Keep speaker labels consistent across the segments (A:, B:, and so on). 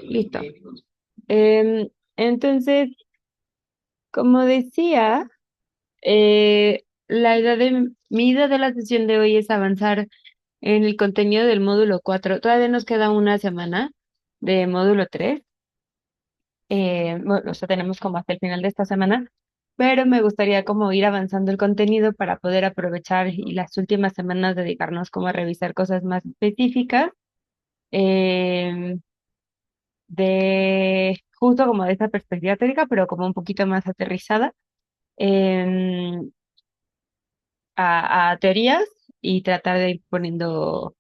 A: Listo. Entonces, como decía, mi idea de la sesión de hoy es avanzar en el contenido del módulo 4. Todavía nos queda una semana de módulo 3. Bueno, o sea, tenemos como hasta el final de esta semana, pero me gustaría como ir avanzando el contenido para poder aprovechar y las últimas semanas dedicarnos como a revisar cosas más específicas. em, de justo como de esta perspectiva teórica, pero como un poquito más aterrizada em, a teorías y tratar de ir poniendo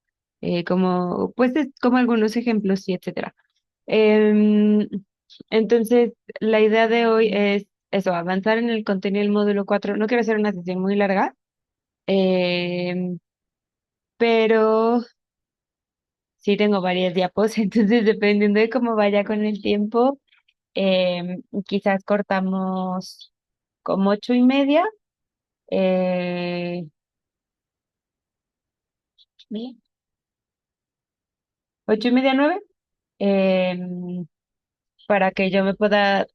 A: como, pues, como algunos ejemplos y etcétera. Em, entonces, la idea de hoy es eso, avanzar en el contenido del módulo 4. No quiero hacer una sesión muy larga, em, pero sí tengo varias diapos, entonces dependiendo de cómo vaya con el tiempo. Quizás cortamos como 8:30, eh, ¿sí? 8:30, 9, em, para que yo me pueda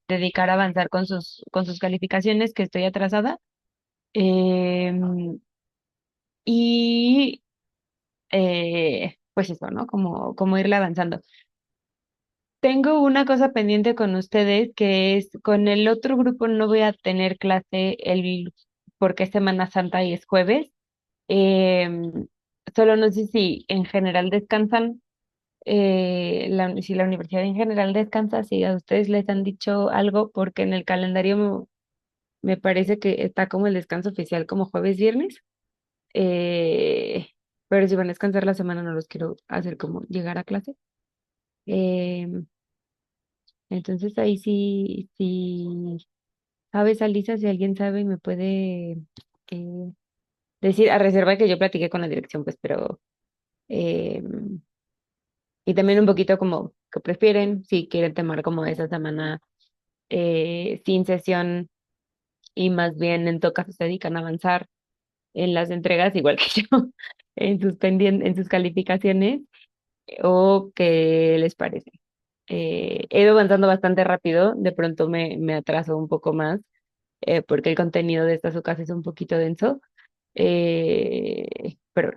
A: dedicar a avanzar con sus calificaciones, que estoy atrasada. Em, y pues eso, ¿no? Como irle avanzando. Tengo una cosa pendiente con ustedes, que es con el otro grupo no voy a tener clase porque es Semana Santa y es jueves. Em, Solo no sé si en general descansan, si la universidad en general descansa, si a ustedes les han dicho algo, porque en el calendario me parece que está como el descanso oficial como jueves, viernes. eh, pero si van a descansar la semana no los quiero hacer como llegar a clase. Em, entonces ahí sí, sí, sabes, Alisa, si alguien sabe, me puede eh, decir, a reserva de que yo platiqué con la dirección, pues, pero... em, y también un poquito como que prefieren, si quieren tomar como esa semana sin sesión y más bien en todo caso se dedican a avanzar en las entregas, igual que yo, en sus calificaciones, o qué les parece. He ido avanzando bastante rápido, de pronto me atraso un poco más, porque el contenido de estas ocasión es un poquito denso, pero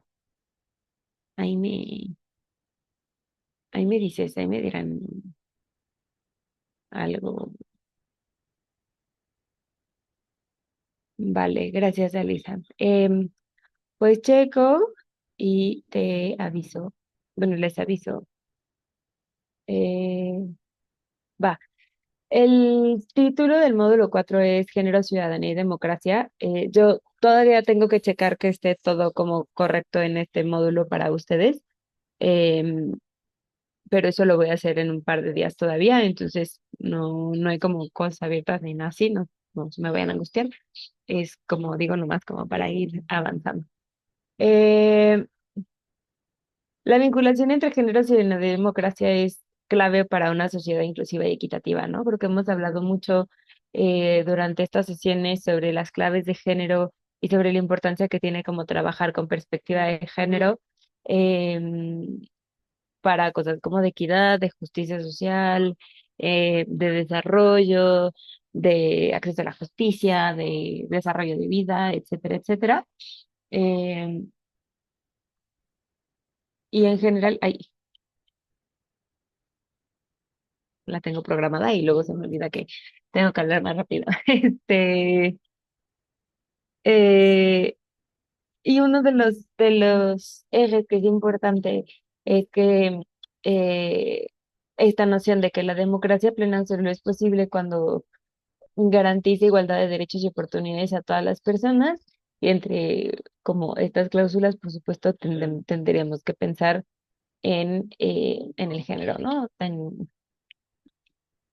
A: ahí me, ahí me dices, ahí me dirán algo. Vale, gracias, Alisa. Pues checo y te aviso. Bueno, les aviso. Eh, Va. El título del módulo 4 es Género, Ciudadanía y Democracia. Yo todavía tengo que checar que esté todo como correcto en este módulo para ustedes, em, pero eso lo voy a hacer en un par de días todavía, entonces no hay como cosas abiertas ni nada así, no se me vayan a angustiar. Es como digo, nomás como para ir avanzando. Eh, La vinculación entre géneros y la democracia es clave para una sociedad inclusiva y equitativa, ¿no? Porque hemos hablado mucho durante estas sesiones sobre las claves de género y sobre la importancia que tiene como trabajar con perspectiva de género em, para cosas como de equidad, de justicia social, de desarrollo, de acceso a la justicia, de desarrollo de vida, etcétera, etcétera. Em, y en general, la tengo programada y luego se me olvida que tengo que hablar más rápido. Eh, y uno de los ejes que es importante es que eh, esta noción de que la democracia plena solo es posible cuando garantiza igualdad de derechos y oportunidades a todas las personas. Y entre como estas cláusulas, por supuesto, tendríamos que pensar en el género, ¿no?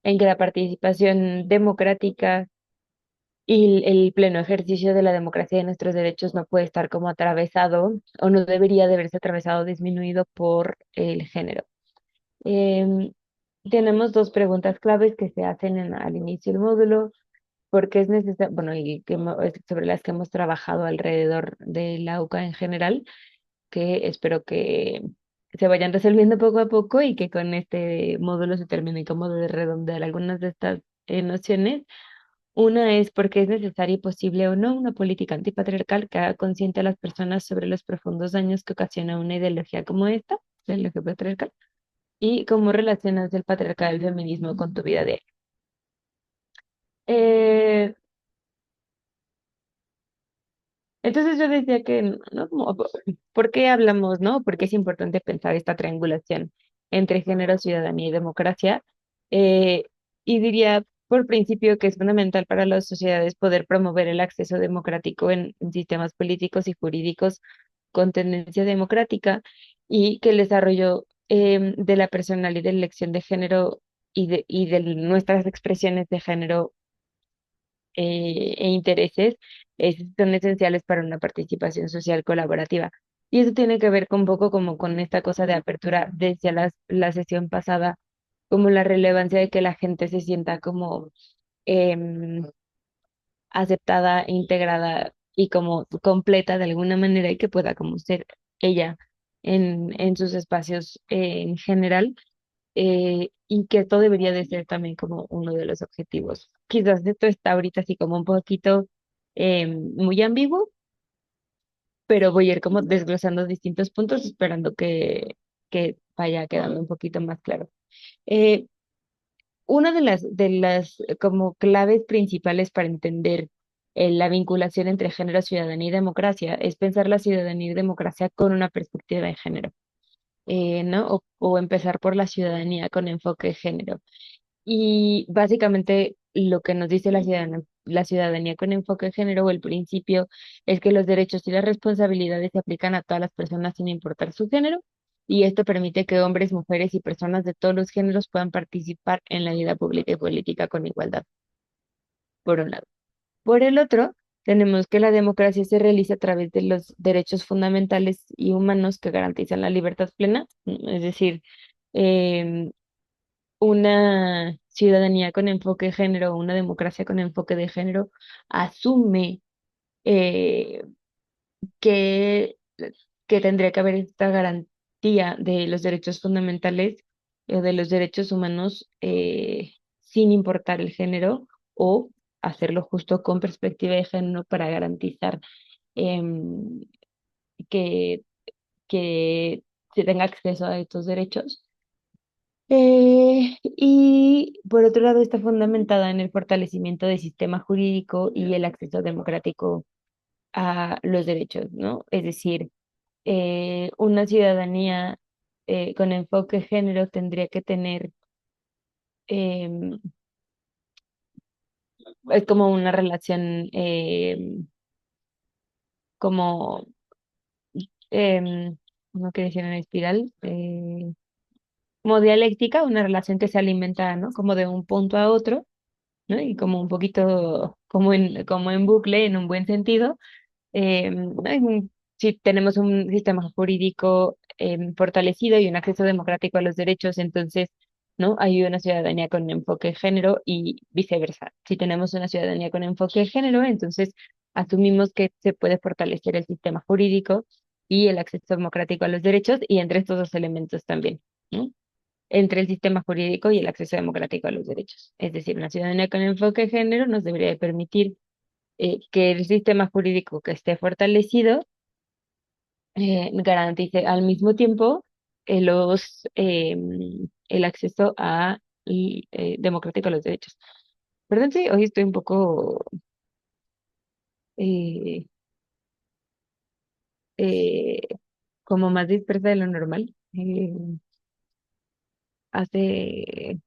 A: En que la participación democrática y el pleno ejercicio de la democracia y de nuestros derechos no puede estar como atravesado o no debería de verse atravesado o disminuido por el género. Em, Tenemos dos preguntas claves que se hacen al inicio del módulo, porque es necesario, bueno, y sobre las que hemos trabajado alrededor de la UCA en general, que espero que se vayan resolviendo poco a poco y que con este módulo se termine como de redondear algunas de estas nociones. Una es porque es necesaria y posible o no una política antipatriarcal que haga consciente a las personas sobre los profundos daños que ocasiona una ideología como esta, la ideología patriarcal, y cómo relacionas el patriarcado y el feminismo con tu vida diaria. Eh, entonces yo decía que, ¿no? Como, ¿por qué hablamos, no? Porque es importante pensar esta triangulación entre género, ciudadanía y democracia. Eh, y diría, por principio, que es fundamental para las sociedades poder promover el acceso democrático en sistemas políticos y jurídicos con tendencia democrática y que el desarrollo de la personalidad y de la elección de género y de nuestras expresiones de género e intereses son esenciales para una participación social colaborativa. Y eso tiene que ver con un poco como con esta cosa de apertura, decía la sesión pasada, como la relevancia de que la gente se sienta como em, aceptada, integrada y como completa de alguna manera y que pueda como ser ella en sus espacios en general y que esto debería de ser también como uno de los objetivos. Quizás esto está ahorita así como un poquito muy ambiguo, pero voy a ir como desglosando distintos puntos esperando que vaya quedando un poquito más claro. Eh, una de las como claves principales para entender la vinculación entre género, ciudadanía y democracia es pensar la ciudadanía y democracia con una perspectiva de género, ¿no? O empezar por la ciudadanía con enfoque de género. Y básicamente lo que nos dice la ciudadanía con enfoque de género o el principio es que los derechos y las responsabilidades se aplican a todas las personas sin importar su género, y esto permite que hombres, mujeres y personas de todos los géneros puedan participar en la vida pública y política con igualdad, por un lado. Por el otro, tenemos que la democracia se realiza a través de los derechos fundamentales y humanos que garantizan la libertad plena, es decir, em, una ciudadanía con enfoque de género, una democracia con enfoque de género, asume eh, que, que tendría que haber esta garantía de los derechos fundamentales, de los derechos humanos, sin importar el género, o hacerlo justo con perspectiva de género para garantizar em, que, que se tenga acceso a estos derechos. Y por otro lado está fundamentada en el fortalecimiento del sistema jurídico y el acceso democrático a los derechos, ¿no? Es decir, una ciudadanía con enfoque de género tendría que tener, em, es como una relación como, no quiero decir una espiral, como dialéctica, una relación que se alimenta, ¿no? Como de un punto a otro, ¿no? Y como un poquito como en bucle, en un buen sentido. Si tenemos un sistema jurídico fortalecido y un acceso democrático a los derechos, entonces, ¿no? Hay una ciudadanía con enfoque de género y viceversa. Si tenemos una ciudadanía con enfoque de género, entonces asumimos que se puede fortalecer el sistema jurídico y el acceso democrático a los derechos y entre estos dos elementos también, ¿no? Entre el sistema jurídico y el acceso democrático a los derechos. Es decir, una ciudadanía con enfoque de género nos debería de permitir que el sistema jurídico que esté fortalecido garantice al mismo tiempo el acceso democrático a los derechos. Perdón, sí, hoy estoy un poco eh, eh, como más dispersa de lo normal. Hace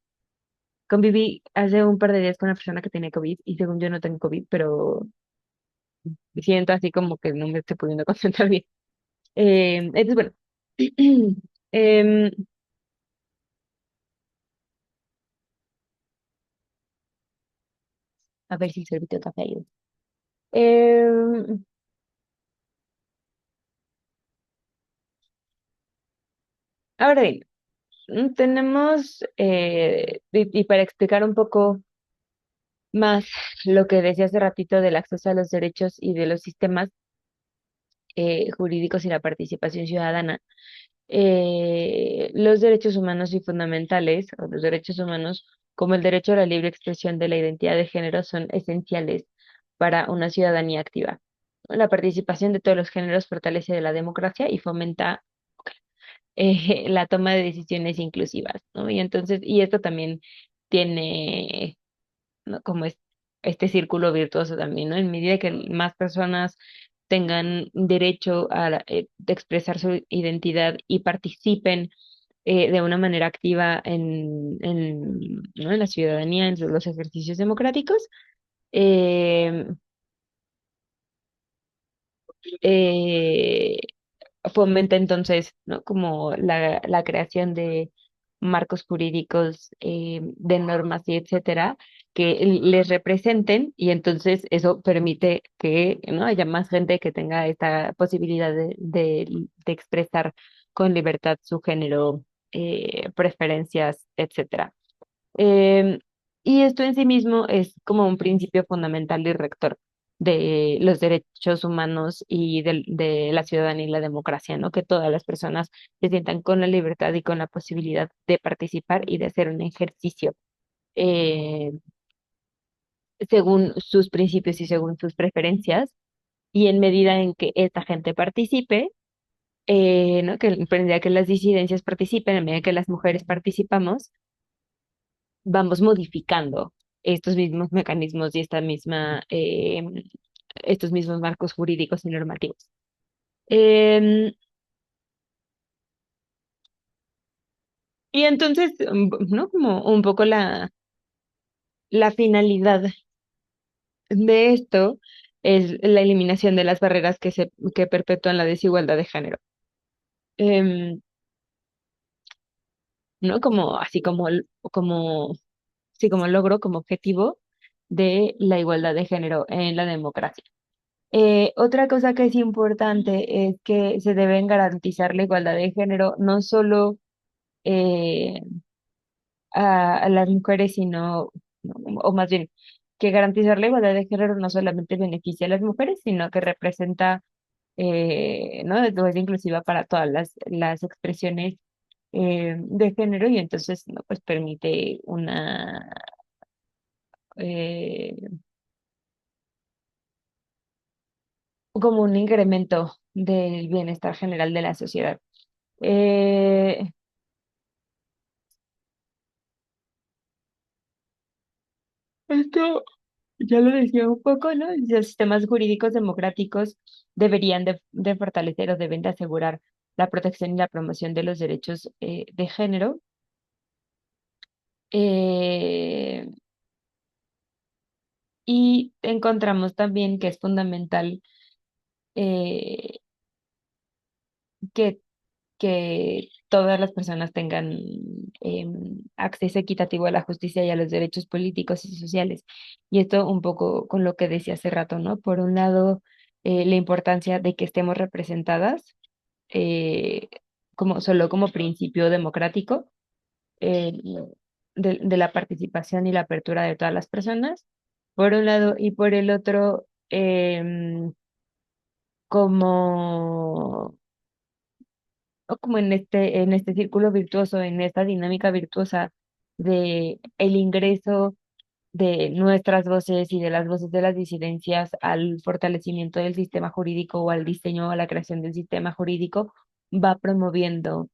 A: Conviví hace un par de días con una persona que tenía COVID y según yo no tengo COVID, pero siento así como que no me estoy pudiendo concentrar bien. Entonces, bueno, em, a ver si el servicio de café ayuda. Em, Ahora bien, tenemos, y para explicar un poco más lo que decía hace ratito del acceso a los derechos y de los sistemas jurídicos y la participación ciudadana, Los derechos humanos y fundamentales, o los derechos humanos, como el derecho a la libre expresión de la identidad de género, son esenciales para una ciudadanía activa. La participación de todos los géneros fortalece la democracia y fomenta la toma de decisiones inclusivas, ¿no? Y entonces, y esto también tiene, ¿no? Como este círculo virtuoso también, ¿no? En medida que más personas tengan derecho de expresar su identidad y participen de una manera activa ¿no? En la ciudadanía, en los ejercicios democráticos, eh, eh, fomenta entonces, ¿no? Como la creación de marcos jurídicos, de normas y etcétera, que les representen y entonces eso permite que, ¿no? haya más gente que tenga esta posibilidad de expresar con libertad su género, preferencias, etcétera. Em, y esto en sí mismo es como un principio fundamental y rector de los derechos humanos y de la ciudadanía y la democracia, ¿no? Que todas las personas se sientan con la libertad y con la posibilidad de participar y de hacer un ejercicio eh, según sus principios y según sus preferencias. Y en medida en que esta gente participe, ¿no? Que en medida que las disidencias participen, en medida que las mujeres participamos, vamos modificando estos mismos mecanismos y estos mismos marcos jurídicos y normativos. Em, y entonces, ¿no? Como un poco la finalidad de esto es la eliminación de las barreras que perpetúan la desigualdad de género. Em, ¿No? Como, así sí, como logro, como objetivo de la igualdad de género en la democracia. Otra cosa que es importante es que se deben garantizar la igualdad de género, no solo eh, a las mujeres, sino, no, o más bien, que garantizar la igualdad de género no solamente beneficia a las mujeres, sino que representa, ¿no? Es inclusiva para todas las expresiones de género y entonces, ¿no? Pues permite eh, como un incremento del bienestar general de la sociedad. Eh, Esto ya lo decía un poco, ¿no? Los sistemas jurídicos democráticos deberían de fortalecer o deben de asegurar la protección y la promoción de los derechos de género. Eh, y encontramos también que es fundamental eh, que, que todas las personas tengan acceso equitativo a la justicia y a los derechos políticos y sociales. Y esto un poco con lo que decía hace rato, ¿no? Por un lado, la importancia de que estemos representadas eh, solo como principio democrático eh, de la participación y la apertura de todas las personas, por un lado, y por el otro, como, o como en este círculo virtuoso, en esta dinámica virtuosa de el ingreso de nuestras voces y de las voces de las disidencias al fortalecimiento del sistema jurídico o al diseño o a la creación del sistema jurídico, va promoviendo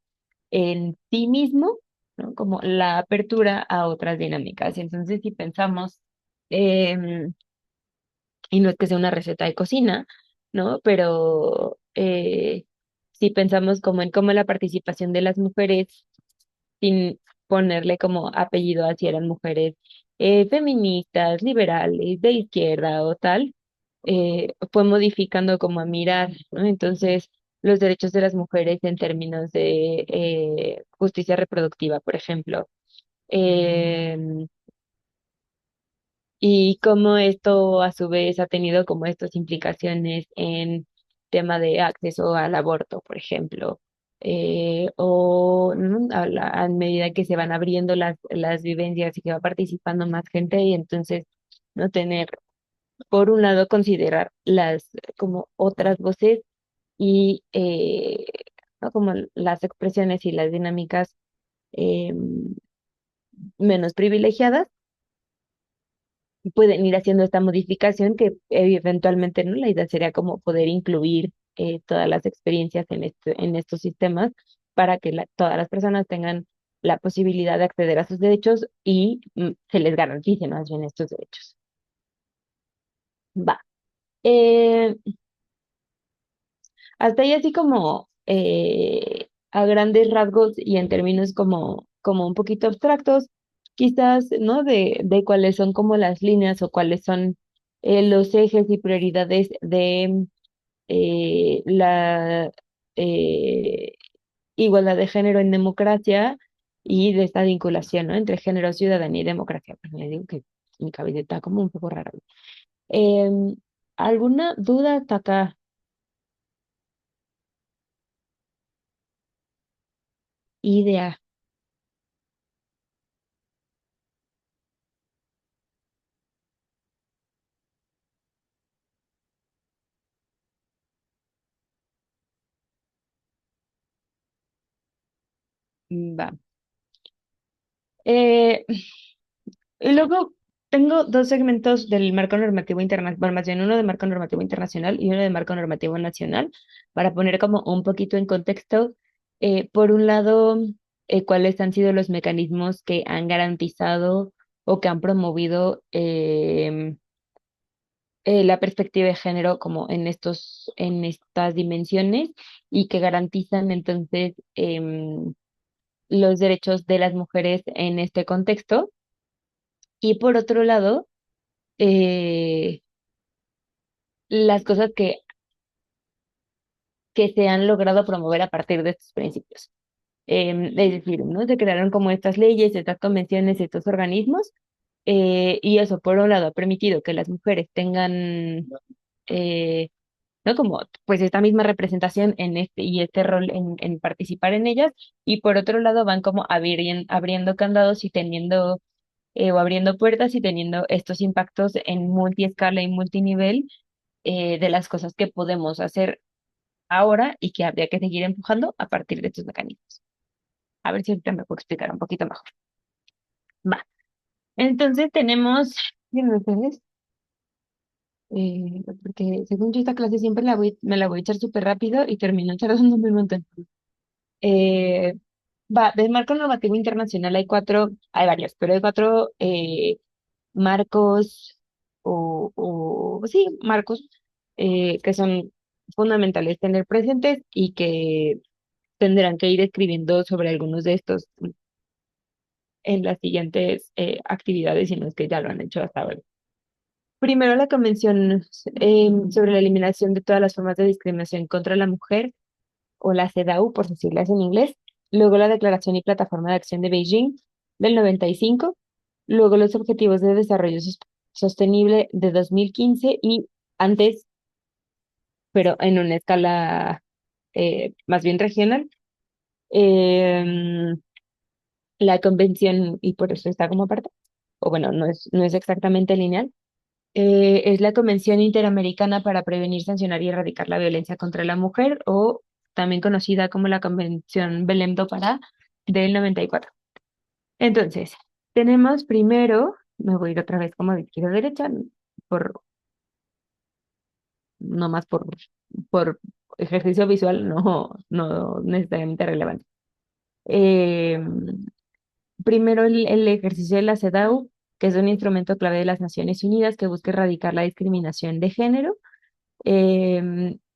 A: en sí mismo, ¿no? Como la apertura a otras dinámicas. Y entonces, si pensamos, em, y no es que sea una receta de cocina, ¿no? Pero si pensamos como en cómo la participación de las mujeres, sin ponerle como apellido a si eran mujeres feministas, liberales, de izquierda o tal, fue modificando como a mirar, ¿no? Entonces, los derechos de las mujeres en términos de justicia reproductiva, por ejemplo. em, y cómo esto a su vez ha tenido como estas implicaciones en tema de acceso al aborto, por ejemplo, o ¿no? A medida que se van abriendo las vivencias y que va participando más gente y entonces no tener, por un lado, considerar las como otras voces y ¿no? Como las expresiones y las dinámicas menos privilegiadas pueden ir haciendo esta modificación que eventualmente, ¿no? La idea sería como poder incluir todas las experiencias en estos sistemas para que todas las personas tengan la posibilidad de acceder a sus derechos y se les garanticen más bien estos derechos. Va. Eh, Hasta ahí así como a grandes rasgos y en términos como un poquito abstractos, quizás, ¿no? De cuáles son como las líneas o cuáles son los ejes y prioridades de la eh, igualdad de género en democracia y de esta vinculación, ¿no? Entre género, ciudadanía y democracia. Pues le digo que mi cabeza está como un poco rara. Em, ¿Alguna duda hasta acá? Idea. Va. Eh, y luego tengo dos segmentos del marco normativo internacional, bueno, más bien uno de marco normativo internacional y uno de marco normativo nacional, para poner como un poquito en contexto, por un lado, cuáles han sido los mecanismos que han garantizado o que han promovido la perspectiva de género como en estas dimensiones y que garantizan entonces los derechos de las mujeres en este contexto. Y por otro lado, eh, las cosas que se han logrado promover a partir de estos principios. Es decir, ¿no? Se crearon como estas leyes, estas convenciones, estos organismos, y eso, por un lado, ha permitido que las mujeres tengan, ¿no? Como, pues, esta misma representación en y este rol en participar en ellas, y por otro lado, van como abriendo candados y teniendo, o abriendo puertas y teniendo estos impactos en multiescala y multinivel de las cosas que podemos hacer ahora y que habría que seguir empujando a partir de estos mecanismos. A ver si ahorita me puedo explicar un poquito mejor. Va. Entonces tenemos, díganme ustedes, porque según yo esta clase siempre me la voy a echar súper rápido y termino tardándome un montón. Eh, Va, del marco normativo internacional hay varios, pero hay cuatro marcos o sí, marcos que son fundamentales tener presentes y que tendrán que ir escribiendo sobre algunos de estos en las siguientes actividades, si no es que ya lo han hecho hasta ahora. Primero, la Convención sobre la eliminación de todas las formas de discriminación contra la mujer, o la CEDAW, por sus siglas en inglés. Luego, la Declaración y Plataforma de Acción de Beijing del 95. Luego, los Objetivos de Desarrollo Sostenible de 2015 y antes, pero en una escala más bien regional, em, la convención, y por eso está como parte, o bueno, no es exactamente lineal, es la Convención Interamericana para Prevenir, Sancionar y Erradicar la Violencia contra la Mujer, o también conocida como la Convención Belém do Pará del 94. Entonces, tenemos primero, me voy a ir otra vez como de izquierda a derecha, por, no más por ejercicio visual, no necesariamente relevante. Eh, Primero, el ejercicio de la CEDAW, que es un instrumento clave de las Naciones Unidas que busca erradicar la discriminación de género.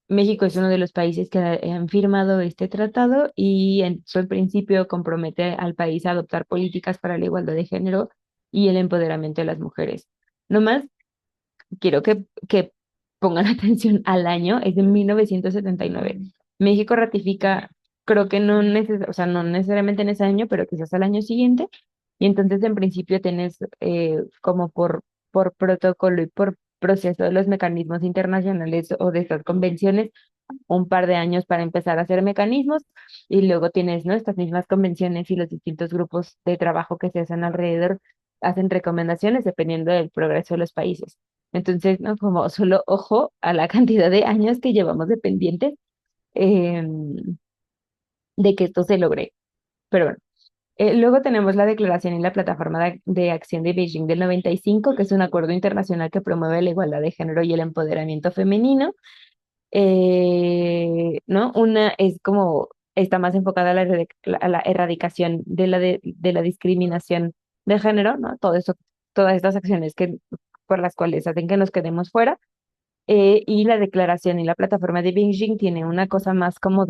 A: México es uno de los países que han firmado este tratado y en su principio compromete al país a adoptar políticas para la igualdad de género y el empoderamiento de las mujeres. No más, quiero que pongan atención al año, es de 1979. México ratifica, creo que o sea, no necesariamente en ese año, pero quizás al año siguiente. Y entonces en principio tienes como por protocolo y por proceso de los mecanismos internacionales o de estas convenciones, un par de años para empezar a hacer mecanismos y luego tienes, ¿no? Estas mismas convenciones y los distintos grupos de trabajo que se hacen alrededor hacen recomendaciones dependiendo del progreso de los países. Entonces, ¿no? Como solo ojo a la cantidad de años que llevamos de pendientes. de que esto se logre. Pero bueno. Luego tenemos la Declaración y la Plataforma de Acción de Beijing del 95, que es un acuerdo internacional que promueve la igualdad de género y el empoderamiento femenino. ¿No? Una es como, está más enfocada a a la erradicación de la discriminación de género, ¿no? Todo eso, todas estas acciones por las cuales hacen que nos quedemos fuera. Y la Declaración y la Plataforma de Beijing tiene una cosa más como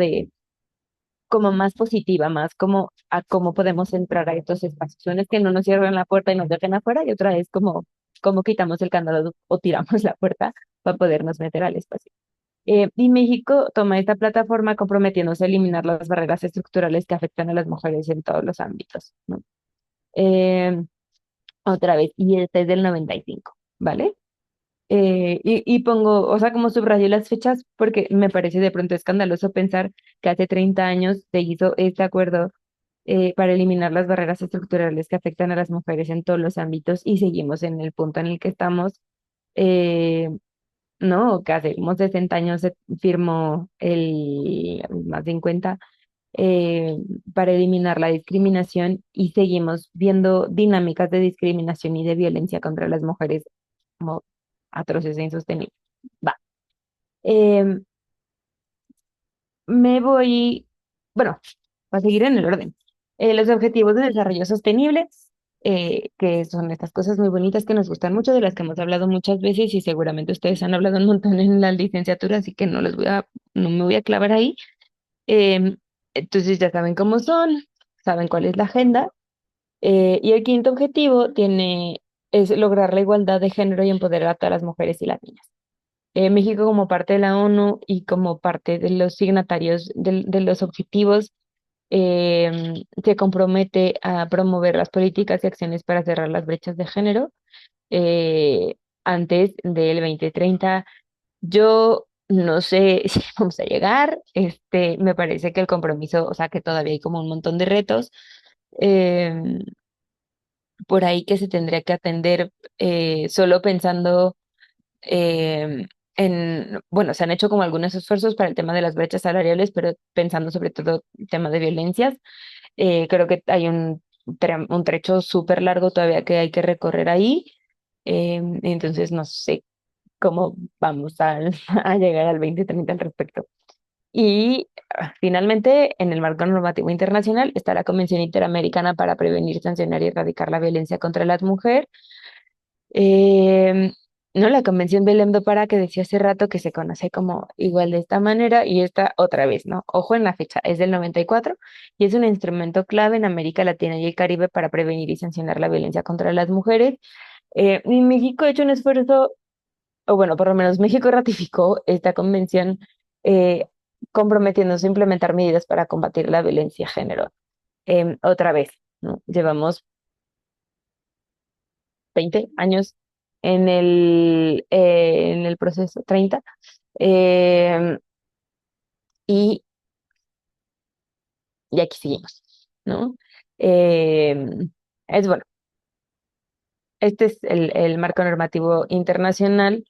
A: más positiva, más como a cómo podemos entrar a estos espacios. Una es que no nos cierren la puerta y nos dejen afuera, y otra es como quitamos el candado o tiramos la puerta para podernos meter al espacio. Y México toma esta plataforma comprometiéndose a eliminar las barreras estructurales que afectan a las mujeres en todos los ámbitos, ¿no? Eh, Otra vez, y este es del 95, ¿vale? Y pongo, o sea, como subrayo las fechas porque me parece de pronto escandaloso pensar que hace 30 años se hizo este acuerdo para eliminar las barreras estructurales que afectan a las mujeres en todos los ámbitos y seguimos en el punto en el que estamos, eh, ¿no? Que hace como 60 años se firmó más de 50, eh, para eliminar la discriminación y seguimos viendo dinámicas de discriminación y de violencia contra las mujeres como atroces e insostenibles. Va. Em, Me voy, bueno, para seguir en el orden. Los objetivos de desarrollo sostenible, que son estas cosas muy bonitas que nos gustan mucho, de las que hemos hablado muchas veces y seguramente ustedes han hablado un montón en la licenciatura, así que no me voy a clavar ahí. Em, entonces ya saben cómo son, saben cuál es la agenda. Y el quinto objetivo es lograr la igualdad de género y empoderar a todas las mujeres y las niñas. México como parte de la ONU y como parte de los signatarios de los objetivos, se compromete a promover las políticas y acciones para cerrar las brechas de género eh, antes del 2030. Yo no sé si vamos a llegar, me parece que el compromiso, o sea, que todavía hay como un montón de retos em, por ahí que se tendría que atender solo pensando bueno, se han hecho como algunos esfuerzos para el tema de las brechas salariales, pero pensando sobre todo el tema de violencias. Creo que hay un trecho súper largo todavía que hay que recorrer ahí. Entonces, no sé cómo vamos a llegar al 2030 al respecto. Y finalmente, en el marco normativo internacional está la Convención Interamericana para Prevenir, Sancionar y Erradicar la Violencia contra la Mujer, no, la Convención Belém do Pará que decía hace rato que se conoce como igual de esta manera y esta otra vez, ¿no? Ojo en la fecha, es del 94 y es un instrumento clave en América Latina y el Caribe para prevenir y sancionar la violencia contra las mujeres. Y México ha hecho un esfuerzo, o bueno, por lo menos México ratificó esta convención eh, comprometiéndose a implementar medidas para combatir la violencia de género. Otra vez, ¿no? Llevamos 20 años en el proceso, 30, eh, y, y aquí seguimos, ¿no? Eh, es bueno, este es el marco normativo internacional,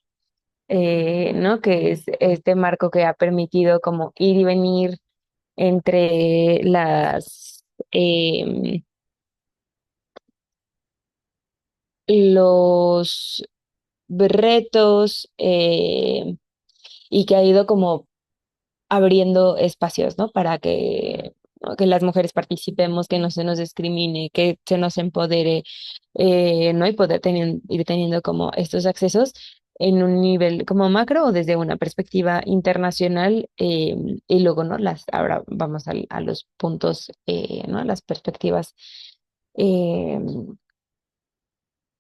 A: ¿no? Que es este marco que ha permitido como ir y venir entre eh, los retos y que ha ido como abriendo espacios, ¿no? Para que, ¿no? Que las mujeres participemos, que no se nos discrimine, que se nos empodere, ¿no? Y poder ir teniendo como estos accesos en un nivel como macro o desde una perspectiva internacional y luego, ¿no? Ahora vamos a los puntos, ¿no? Las perspectivas eh,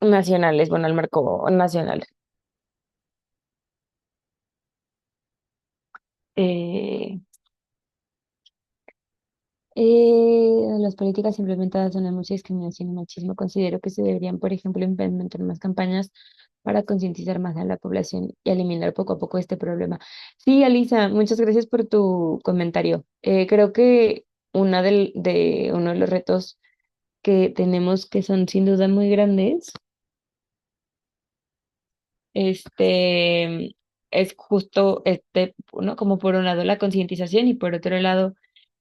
A: nacionales, bueno, al marco nacional. Eh, las políticas implementadas donde hay mucha discriminación y machismo, considero que se deberían, por ejemplo, implementar más campañas para concientizar más a la población y eliminar poco a poco este problema. Sí, Alisa, muchas gracias por tu comentario. Creo que uno de los retos que tenemos que son sin duda muy grandes, este, es justo ¿no? Como por un lado la concientización y por otro lado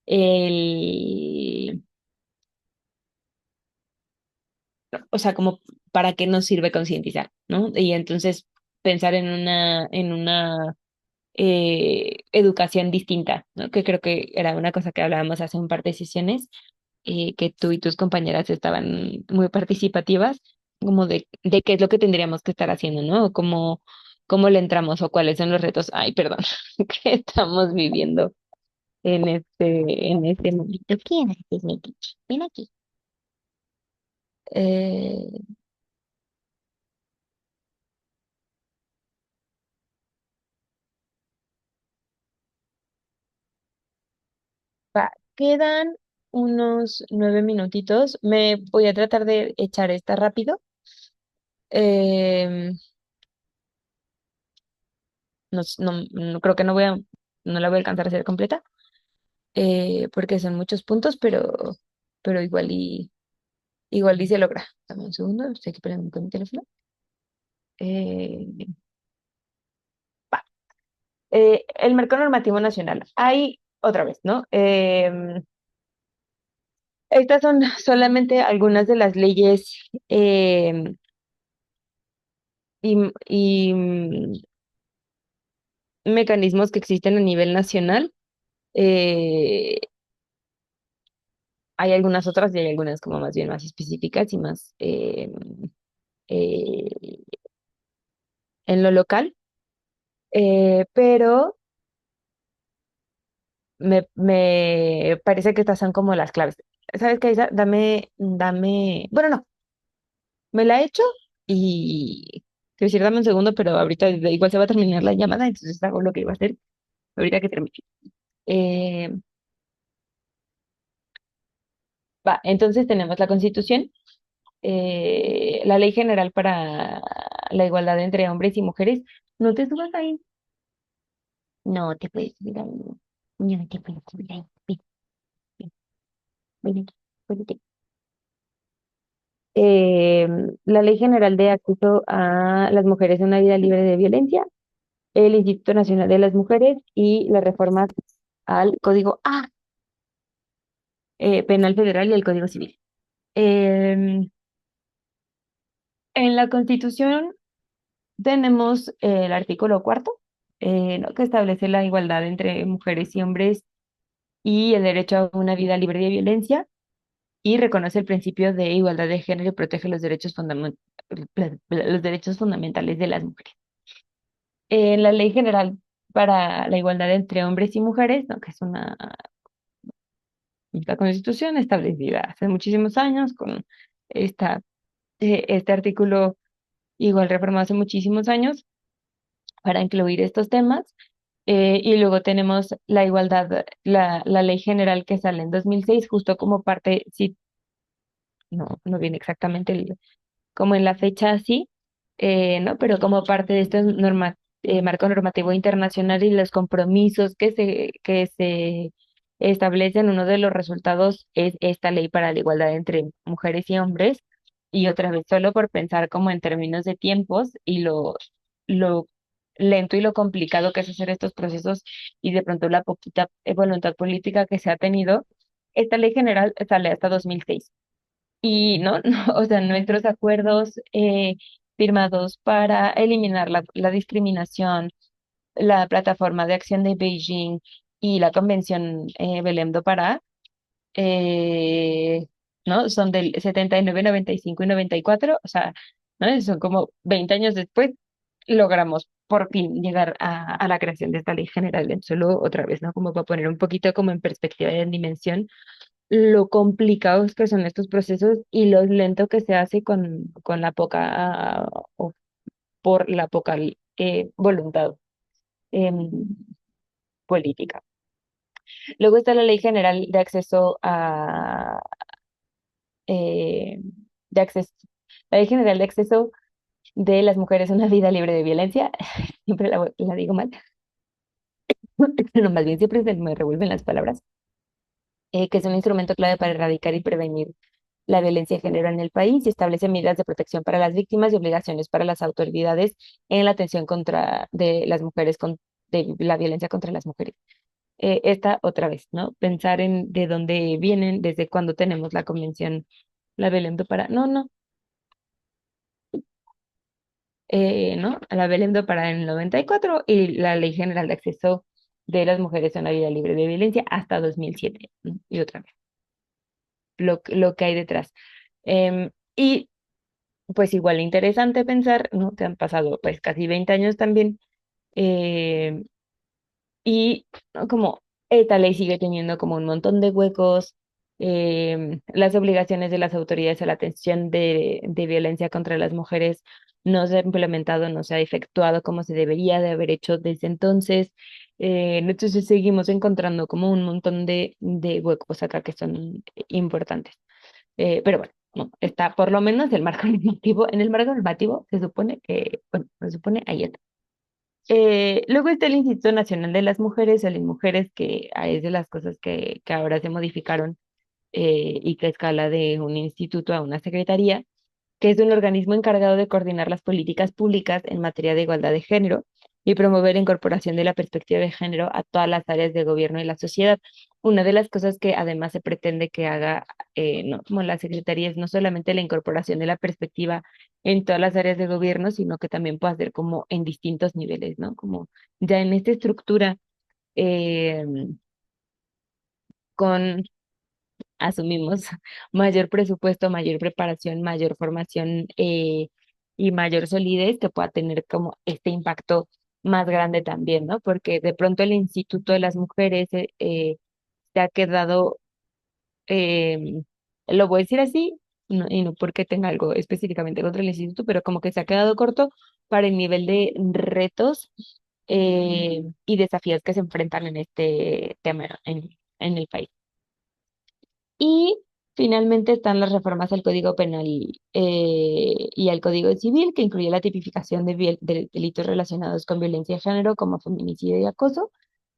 A: el, o sea, como para qué nos sirve concientizar, ¿no? Y entonces pensar en una educación distinta, ¿no? Que creo que era una cosa que hablábamos hace un par de sesiones, que tú y tus compañeras estaban muy participativas, como de qué es lo que tendríamos que estar haciendo, ¿no? O cómo le entramos o cuáles son los retos, ay, perdón, que estamos viviendo en este momento. ¿Quién es mi pitch? Ven aquí. Eh, quedan unos 9 minutitos. Me voy a tratar de echar esta rápido. Em, no, creo que no la voy a alcanzar a hacer completa, porque son muchos puntos, pero igual y se logra. Dame un segundo, estoy aquí peleando con mi teléfono. Eh, el marco normativo nacional. Hay otra vez, ¿no? Estas son solamente algunas de las leyes y mecanismos que existen a nivel nacional. Eh, Hay algunas otras y hay algunas como más bien más específicas y más eh, en lo local, pero me parece que estas son como las claves. ¿Sabes qué, Isa? Bueno, no, me la he hecho y quiero decir, dame un segundo, pero ahorita igual se va a terminar la llamada, entonces hago lo que iba a hacer ahorita que termine. Eh, entonces tenemos la Constitución, la Ley General para la Igualdad entre Hombres y Mujeres. No te subas ahí. No te puedes subir ahí. No te puedes subir ahí. Ven, ven, ven aquí, ven aquí. Eh, la Ley General de Acceso a las Mujeres a una Vida Libre de Violencia, el Instituto Nacional de las Mujeres y las reformas al Código Penal Federal y el Código Civil. En la Constitución tenemos el artículo cuarto, ¿no? Que establece la igualdad entre mujeres y hombres y el derecho a una vida libre de violencia y reconoce el principio de igualdad de género y protege los derechos fundamentales de las mujeres. La Ley General para la Igualdad entre Hombres y Mujeres, ¿no? Que es una constitución establecida hace muchísimos años con esta, este artículo igual reformado hace muchísimos años para incluir estos temas. Y luego tenemos la igualdad, la ley general que sale en 2006 justo como parte, sí, no viene exactamente como en la fecha así, ¿no? Pero como parte de este marco normativo internacional y los compromisos que se establecen, uno de los resultados es esta ley para la igualdad entre mujeres y hombres. Y otra vez, solo por pensar como en términos de tiempos y lo lento y lo complicado que es hacer estos procesos y de pronto la poquita voluntad política que se ha tenido, esta ley general sale hasta 2006. Y no, no, o sea, nuestros acuerdos firmados para eliminar la discriminación, la plataforma de acción de Beijing y la convención Belém do Pará, eh, ¿no? Son del 79, 95 y 94, o sea, ¿no? Son como 20 años después, logramos por fin llegar a la creación de esta ley general. Solo otra vez, ¿no? Como para poner un poquito como en perspectiva y en dimensión lo complicados que son estos procesos y lo lento que se hace con la poca o por la poca voluntad em, política. Luego está la Ley General de Acceso eh, de acceso, la Ley General de Acceso de las Mujeres a una Vida Libre de Violencia. Siempre la digo mal, no, más bien siempre se me revuelven las palabras, que es un instrumento clave para erradicar y prevenir la violencia de género en el país y establece medidas de protección para las víctimas y obligaciones para las autoridades en la atención contra de las mujeres de la violencia contra las mujeres. esta otra vez, ¿no? Pensar en de dónde vienen, desde cuándo tenemos la convención, la Belém do Pará, no, ¿no? La Belém do Pará en el 94 y la Ley General de Acceso de las Mujeres a una Vida Libre de Violencia hasta 2007, ¿no? Y otra vez, lo que hay detrás. Y pues igual interesante pensar, ¿no? Que han pasado pues casi 20 años también. em, Y ¿no? como esta ley sigue teniendo como un montón de huecos, las obligaciones de las autoridades a la atención de violencia contra las mujeres no se ha implementado, no se ha efectuado como se debería de haber hecho desde entonces. Entonces seguimos encontrando como un montón de huecos acá que son importantes. Pero bueno, no, está por lo menos el marco normativo. En el marco normativo se supone que, bueno, se supone ahí está. Luego está el Instituto Nacional de las Mujeres, el INMujeres, que es de las cosas que ahora se modificaron y que escala de un instituto a una secretaría, que es un organismo encargado de coordinar las políticas públicas en materia de igualdad de género y promover la incorporación de la perspectiva de género a todas las áreas de gobierno y la sociedad. Una de las cosas que además se pretende que haga, no, como la secretaría, es no solamente la incorporación de la perspectiva en todas las áreas de gobierno, sino que también pueda ser como en distintos niveles, ¿no? Como ya en esta estructura, eh, con asumimos mayor presupuesto, mayor preparación, mayor formación y mayor solidez que pueda tener como este impacto más grande también, ¿no? Porque de pronto el Instituto de las Mujeres se ha quedado, eh, lo voy a decir así, y no porque tenga algo específicamente contra el instituto, pero como que se ha quedado corto para el nivel de retos y desafíos que se enfrentan en este tema en el país. Y finalmente están las reformas al Código Penal y al Código Civil, que incluye la tipificación de delitos relacionados con violencia de género como feminicidio y acoso,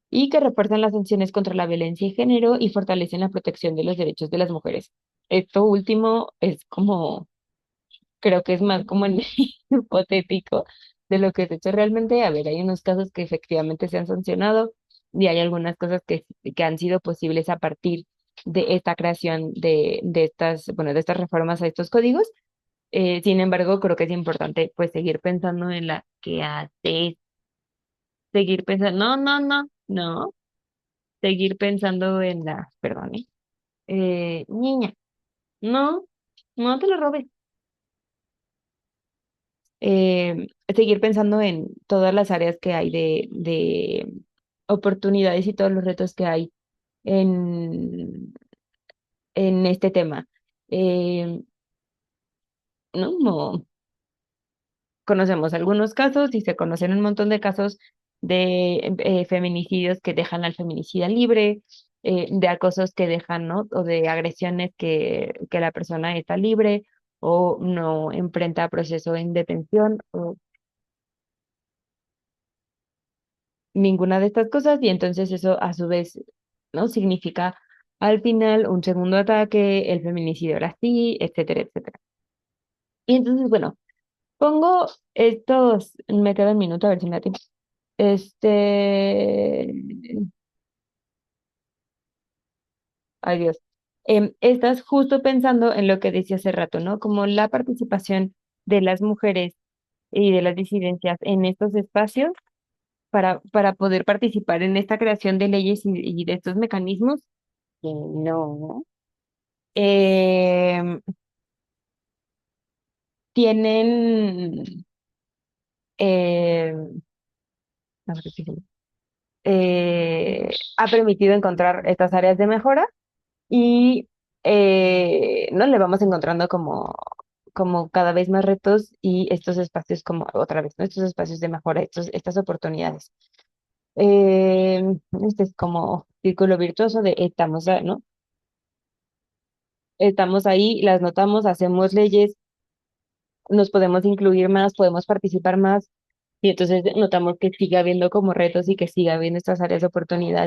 A: y que refuerzan las sanciones contra la violencia de género y fortalecen la protección de los derechos de las mujeres. Esto último es como creo que es más como en hipotético de lo que es hecho realmente. A ver, hay unos casos que efectivamente se han sancionado y hay algunas cosas que han sido posibles a partir de esta creación de estas, bueno, de estas reformas a estos códigos. Sin embargo, creo que es importante pues seguir pensando en la que hace, seguir pensando, no, seguir pensando en la, perdón, niña, no, no te lo robes. Seguir pensando en todas las áreas que hay de oportunidades y todos los retos que hay en, en este tema. Eh, ¿No? Como conocemos algunos casos y se conocen un montón de casos de feminicidios que dejan al feminicida libre, de acosos que dejan, ¿no? O de agresiones que la persona está libre o no enfrenta proceso en detención o ninguna de estas cosas y entonces eso a su vez, ¿no? Significa al final un segundo ataque, el feminicidio ahora sí, etcétera, etcétera. Y entonces, bueno, pongo estos, me queda un minuto a ver si me da tiempo. Este, ay Dios. Estás justo pensando en lo que decía hace rato, ¿no? Como la participación de las mujeres y de las disidencias en estos espacios para poder participar en esta creación de leyes y de estos mecanismos. Que no. Em, tienen, no sé qué decir, ha permitido encontrar estas áreas de mejora y no le vamos encontrando como cada vez más retos y estos espacios como otra vez, ¿no? Estos espacios de mejora, estas oportunidades. Este es como círculo virtuoso de estamos, ¿no? Estamos ahí, las notamos, hacemos leyes, nos podemos incluir más, podemos participar más y entonces notamos que sigue habiendo como retos y que sigue habiendo estas áreas de oportunidad.